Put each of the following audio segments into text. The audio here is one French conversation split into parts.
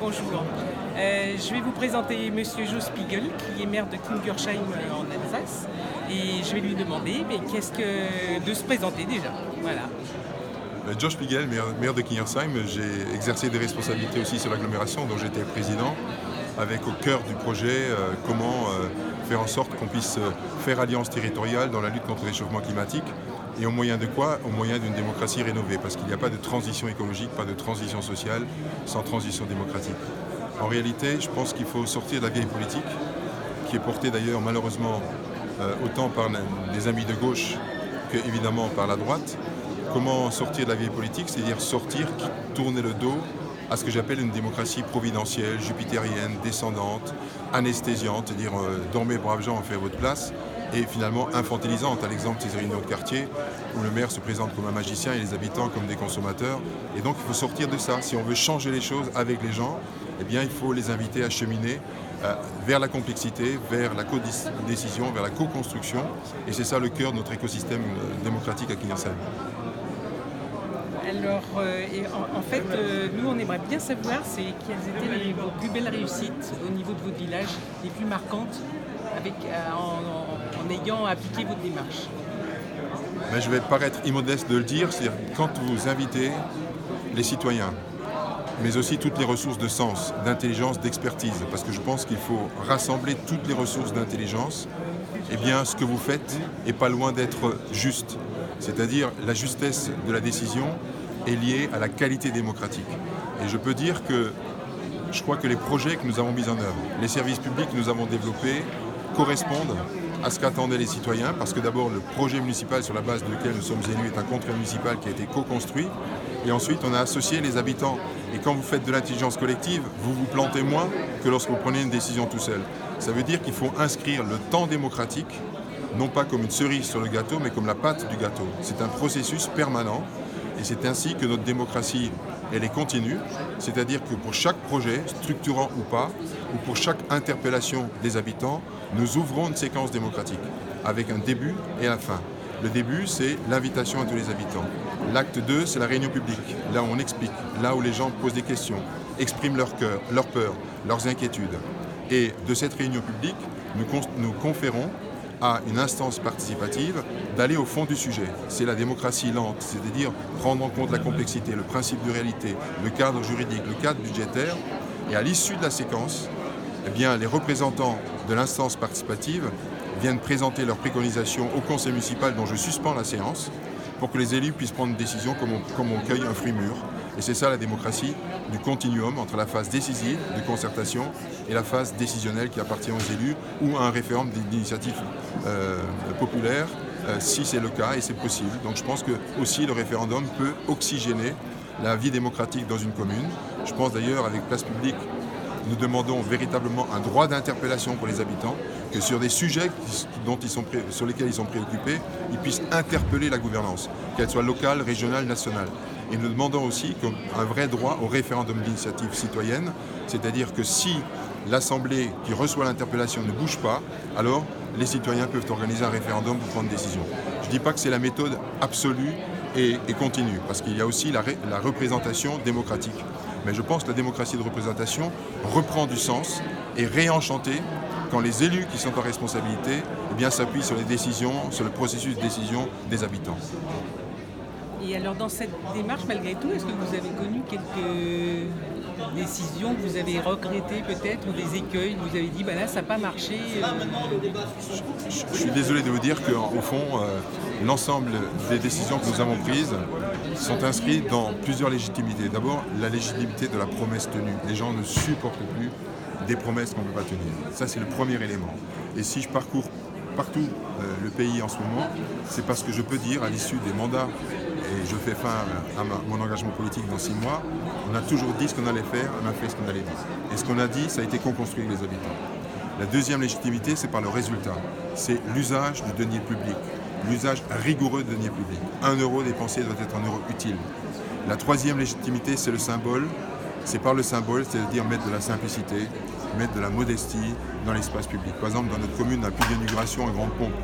Bonjour. Je vais vous présenter Monsieur Joe Spiegel, qui est maire de Kingersheim en Alsace. Et je vais lui demander de se présenter déjà. Voilà. Joe Spiegel, maire de Kingersheim, j'ai exercé des responsabilités aussi sur l'agglomération dont j'étais président, avec au cœur du projet comment faire en sorte qu'on puisse faire alliance territoriale dans la lutte contre le réchauffement climatique. Et au moyen de quoi? Au moyen d'une démocratie rénovée, parce qu'il n'y a pas de transition écologique, pas de transition sociale sans transition démocratique. En réalité, je pense qu'il faut sortir de la vieille politique, qui est portée d'ailleurs malheureusement autant par les amis de gauche que évidemment par la droite. Comment sortir de la vieille politique? C'est-à-dire tourner le dos à ce que j'appelle une démocratie providentielle, jupitérienne, descendante, anesthésiante, c'est-à-dire dormez braves gens, on fait à votre place, et finalement infantilisante, à l'exemple de ces réunions de quartier où le maire se présente comme un magicien et les habitants comme des consommateurs. Et donc il faut sortir de ça. Si on veut changer les choses avec les gens, eh bien il faut les inviter à cheminer vers la complexité, vers la codécision, vers la co-construction. Et c'est ça le cœur de notre écosystème démocratique à Kingersheim. Alors, nous, on aimerait bien savoir quelles étaient vos plus belles réussites au niveau de votre village, les plus marquantes, en ayant appliqué votre démarche. Je vais paraître immodeste de le dire, c'est-à-dire quand vous invitez les citoyens, mais aussi toutes les ressources de sens, d'intelligence, d'expertise, parce que je pense qu'il faut rassembler toutes les ressources d'intelligence, eh bien ce que vous faites est pas loin d'être juste. C'est-à-dire la justesse de la décision est liée à la qualité démocratique. Et je peux dire que je crois que les projets que nous avons mis en œuvre, les services publics que nous avons développés, correspondent à ce qu'attendaient les citoyens, parce que d'abord le projet municipal sur la base duquel nous sommes élus est un contrat municipal qui a été co-construit, et ensuite on a associé les habitants. Et quand vous faites de l'intelligence collective, vous vous plantez moins que lorsque vous prenez une décision tout seul. Ça veut dire qu'il faut inscrire le temps démocratique, non pas comme une cerise sur le gâteau, mais comme la pâte du gâteau. C'est un processus permanent, et c'est ainsi que notre démocratie, elle est continue, c'est-à-dire que pour chaque projet, structurant ou pas, ou pour chaque interpellation des habitants, nous ouvrons une séquence démocratique, avec un début et un fin. Le début, c'est l'invitation à tous les habitants. L'acte 2, c'est la réunion publique, là où on explique, là où les gens posent des questions, expriment leur cœur, leurs peurs, leurs inquiétudes. Et de cette réunion publique, nous conférons à une instance participative d'aller au fond du sujet. C'est la démocratie lente, c'est-à-dire prendre en compte la complexité, le principe de réalité, le cadre juridique, le cadre budgétaire. Et à l'issue de la séquence, eh bien, les représentants de l'instance participative viennent présenter leurs préconisations au conseil municipal dont je suspends la séance pour que les élus puissent prendre une décision comme on cueille un fruit mûr. Et c'est ça la démocratie du continuum entre la phase décisive de concertation et la phase décisionnelle qui appartient aux élus ou à un référendum d'initiative populaire si c'est le cas et c'est possible. Donc je pense que aussi le référendum peut oxygéner la vie démocratique dans une commune. Je pense d'ailleurs avec Place Publique, nous demandons véritablement un droit d'interpellation pour les habitants, que sur des sujets sur lesquels ils sont préoccupés, ils puissent interpeller la gouvernance, qu'elle soit locale, régionale, nationale. Et nous demandons aussi un vrai droit au référendum d'initiative citoyenne, c'est-à-dire que si l'Assemblée qui reçoit l'interpellation ne bouge pas, alors les citoyens peuvent organiser un référendum pour prendre une décision. Je ne dis pas que c'est la méthode absolue et continue, parce qu'il y a aussi la représentation démocratique. Mais je pense que la démocratie de représentation reprend du sens et est réenchantée quand les élus qui sont en responsabilité s'appuient sur les décisions, sur le processus de décision des habitants. Et alors dans cette démarche, malgré tout, est-ce que vous avez connu quelques décisions que vous avez regrettées peut-être, ou des écueils, vous avez dit là ça n'a pas marché Je suis désolé de vous dire qu'au fond, l'ensemble des décisions que nous avons prises sont inscrites dans plusieurs légitimités. D'abord, la légitimité de la promesse tenue. Les gens ne supportent plus des promesses qu'on ne peut pas tenir. Ça, c'est le premier élément. Et si je parcours partout le pays en ce moment, c'est parce que je peux dire à l'issue des mandats, et je fais fin à mon engagement politique dans 6 mois, on a toujours dit ce qu'on allait faire, on a fait ce qu'on allait dire. Et ce qu'on a dit, ça a été co-construit avec les habitants. La deuxième légitimité, c'est par le résultat. C'est l'usage du denier public, l'usage rigoureux du denier public. 1 euro dépensé doit être 1 euro utile. La troisième légitimité, c'est le symbole. C'est par le symbole, c'est-à-dire mettre de la simplicité, mettre de la modestie dans l'espace public. Par exemple, dans notre commune, on n'a plus d'inauguration et grande pompe.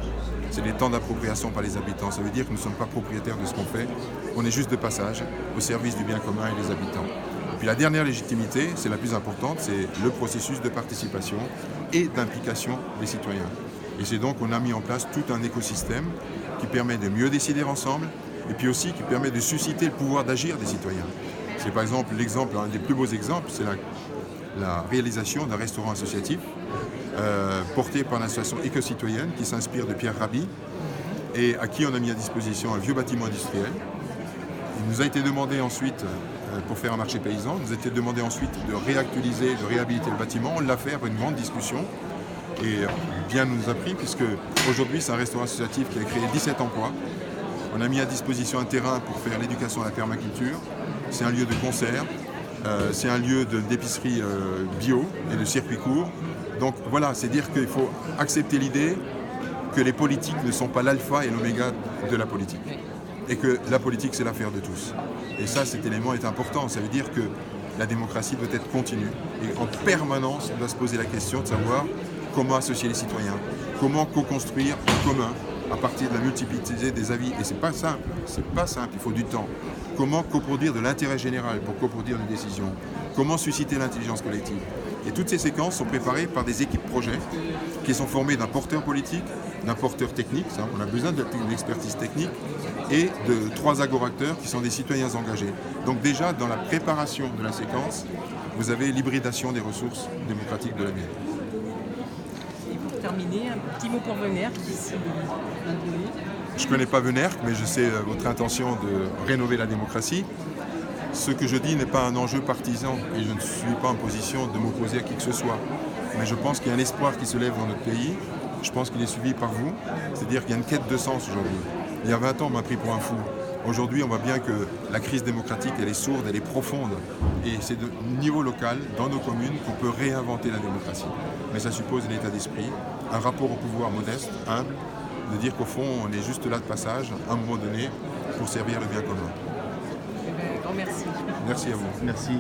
C'est des temps d'appropriation par les habitants. Ça veut dire que nous ne sommes pas propriétaires de ce qu'on fait. On est juste de passage au service du bien commun et des habitants. Puis la dernière légitimité, c'est la plus importante, c'est le processus de participation et d'implication des citoyens. Et c'est donc qu'on a mis en place tout un écosystème qui permet de mieux décider ensemble et puis aussi qui permet de susciter le pouvoir d'agir des citoyens. C'est par exemple un des plus beaux exemples, c'est la réalisation d'un restaurant associatif porté par l'association éco-citoyenne qui s'inspire de Pierre Rabhi et à qui on a mis à disposition un vieux bâtiment industriel. Il nous a été demandé ensuite, pour faire un marché paysan, il nous a été demandé ensuite de réactualiser, de réhabiliter le bâtiment. On l'a fait après une grande discussion et bien nous a pris puisque aujourd'hui c'est un restaurant associatif qui a créé 17 emplois. On a mis à disposition un terrain pour faire l'éducation à la permaculture. C'est un lieu de concert, c'est un lieu d'épicerie bio et de circuit court. Donc voilà, c'est dire qu'il faut accepter l'idée que les politiques ne sont pas l'alpha et l'oméga de la politique. Et que la politique, c'est l'affaire de tous. Et ça, cet élément est important. Ça veut dire que la démocratie doit être continue. Et en permanence, on doit se poser la question de savoir comment associer les citoyens, comment co-construire en commun à partir de la multiplicité des avis. Et c'est pas simple, il faut du temps. Comment coproduire de l'intérêt général pour coproduire une décision? Comment susciter l'intelligence collective? Et toutes ces séquences sont préparées par des équipes projets qui sont formées d'un porteur politique, d'un porteur technique, ça, on a besoin de l'expertise technique, et de 3 agoracteurs qui sont des citoyens engagés. Donc déjà, dans la préparation de la séquence, vous avez l'hybridation des ressources démocratiques de la ville. Et pour terminer, un petit mot pour Venerk, ici. Je ne connais pas Venerk, mais je sais votre intention de rénover la démocratie. Ce que je dis n'est pas un enjeu partisan et je ne suis pas en position de m'opposer à qui que ce soit. Mais je pense qu'il y a un espoir qui se lève dans notre pays. Je pense qu'il est suivi par vous. C'est-à-dire qu'il y a une quête de sens aujourd'hui. Il y a 20 ans, on m'a pris pour un fou. Aujourd'hui, on voit bien que la crise démocratique, elle est sourde, elle est profonde. Et c'est de niveau local, dans nos communes, qu'on peut réinventer la démocratie. Mais ça suppose un état d'esprit, un rapport au pouvoir modeste, humble, de dire qu'au fond, on est juste là de passage, à un moment donné, pour servir le bien commun. Grand merci. Merci à vous. Merci.